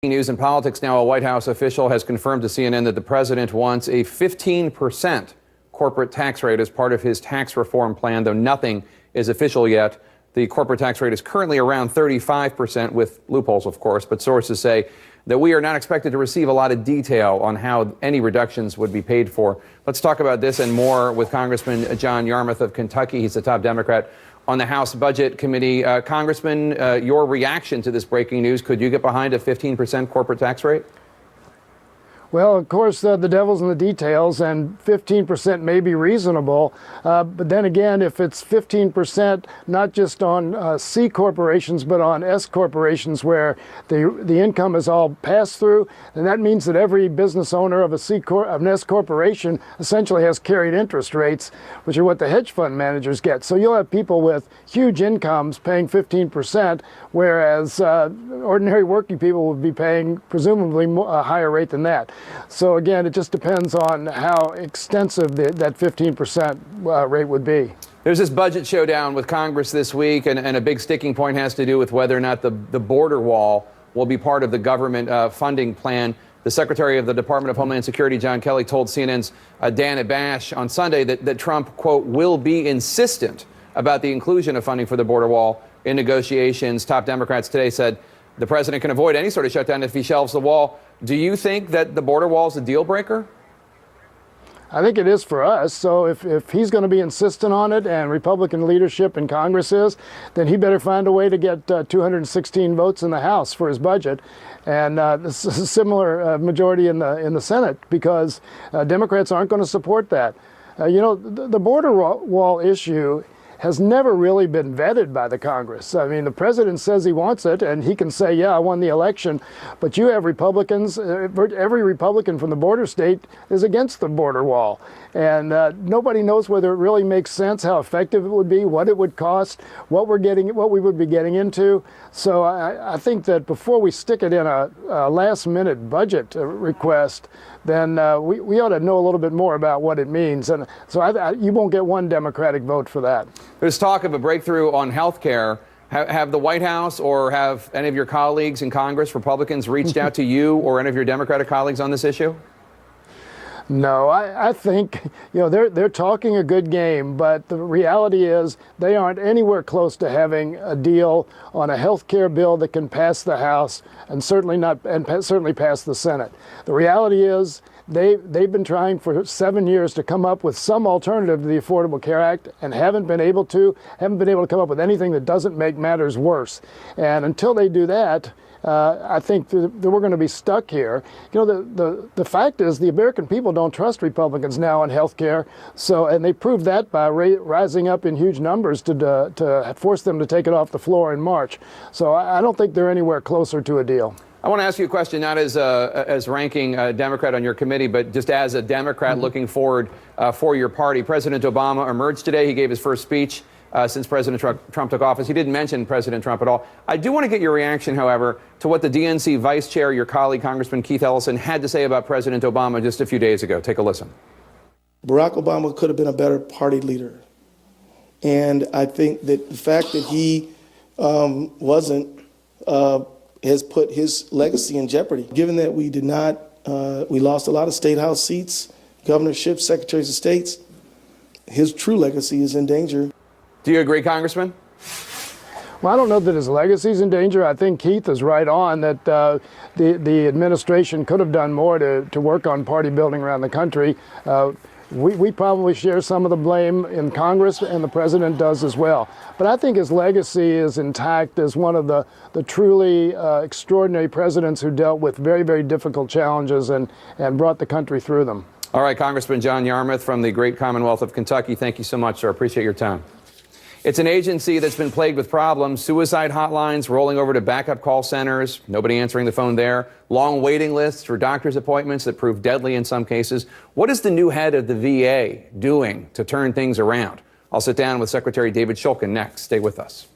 News and politics now. A White House official has confirmed to CNN that the president wants a 15% corporate tax rate as part of his tax reform plan, though nothing is official yet. The corporate tax rate is currently around 35%, with loopholes, of course, but sources say that we are not expected to receive a lot of detail on how any reductions would be paid for. Let's talk about this and more with Congressman John Yarmuth of Kentucky. He's the top Democrat on the House Budget Committee. Congressman, your reaction to this breaking news: could you get behind a 15% corporate tax rate? Well, of course, the devil's in the details, and 15% may be reasonable. But then again, if it's 15% not just on C corporations, but on S corporations where the income is all passed through, then that means that every business owner of an S corporation essentially has carried interest rates, which are what the hedge fund managers get. So you'll have people with huge incomes paying 15%, whereas ordinary working people would be paying presumably a higher rate than that. So again, it just depends on how extensive that 15% rate would be. There's this budget showdown with Congress this week, and a big sticking point has to do with whether or not the border wall will be part of the government funding plan. The Secretary of the Department of Homeland Security, John Kelly, told CNN's Dana Bash on Sunday that Trump, quote, will be insistent about the inclusion of funding for the border wall in negotiations. Top Democrats today said the president can avoid any sort of shutdown if he shelves the wall. Do you think that the border wall is a deal breaker? I think it is for us. So if he's going to be insistent on it, and Republican leadership in Congress is, then he better find a way to get 216 votes in the House for his budget, and a similar majority in the Senate, because Democrats aren't going to support that. The border wall issue has never really been vetted by the Congress. I mean, the president says he wants it, and he can say, yeah, I won the election, but you have Republicans, every Republican from the border state is against the border wall. And nobody knows whether it really makes sense, how effective it would be, what it would cost, what we would be getting into. So I think that before we stick it in a last-minute budget request, then we ought to know a little bit more about what it means. And so you won't get one Democratic vote for that. There's talk of a breakthrough on health care. Have the White House or have any of your colleagues in Congress, Republicans, reached out to you or any of your Democratic colleagues on this issue? No, I think, they're talking a good game, but the reality is they aren't anywhere close to having a deal on a health care bill that can pass the House and certainly pass the Senate. The reality is they've been trying for 7 years to come up with some alternative to the Affordable Care Act and haven't been able to come up with anything that doesn't make matters worse. And until they do that, I think that we're going to be stuck here. The fact is the American people don't trust Republicans now on health care, and they proved that by rising up in huge numbers to force them to take it off the floor in March. So I don't think they're anywhere closer to a deal. I want to ask you a question, not as ranking Democrat on your committee, but just as a Democrat looking forward for your party. President Obama emerged today. He gave his first speech since President Trump took office. He didn't mention President Trump at all. I do want to get your reaction, however, to what the DNC vice chair, your colleague, Congressman Keith Ellison, had to say about President Obama just a few days ago. Take a listen. Barack Obama could have been a better party leader. And I think that the fact that he wasn't has put his legacy in jeopardy. Given that we did not, we lost a lot of state house seats, governorships, secretaries of states, his true legacy is in danger. Do you agree, Congressman? Well, I don't know that his legacy is in danger. I think Keith is right on that the administration could have done more to work on party building around the country. We probably share some of the blame in Congress, and the president does as well. But I think his legacy is intact as one of the truly extraordinary presidents who dealt with very, very difficult challenges and brought the country through them. All right, Congressman John Yarmuth from the great Commonwealth of Kentucky, thank you so much, sir. I appreciate your time. It's an agency that's been plagued with problems: suicide hotlines rolling over to backup call centers, nobody answering the phone there, long waiting lists for doctor's appointments that prove deadly in some cases. What is the new head of the VA doing to turn things around? I'll sit down with Secretary David Shulkin next. Stay with us.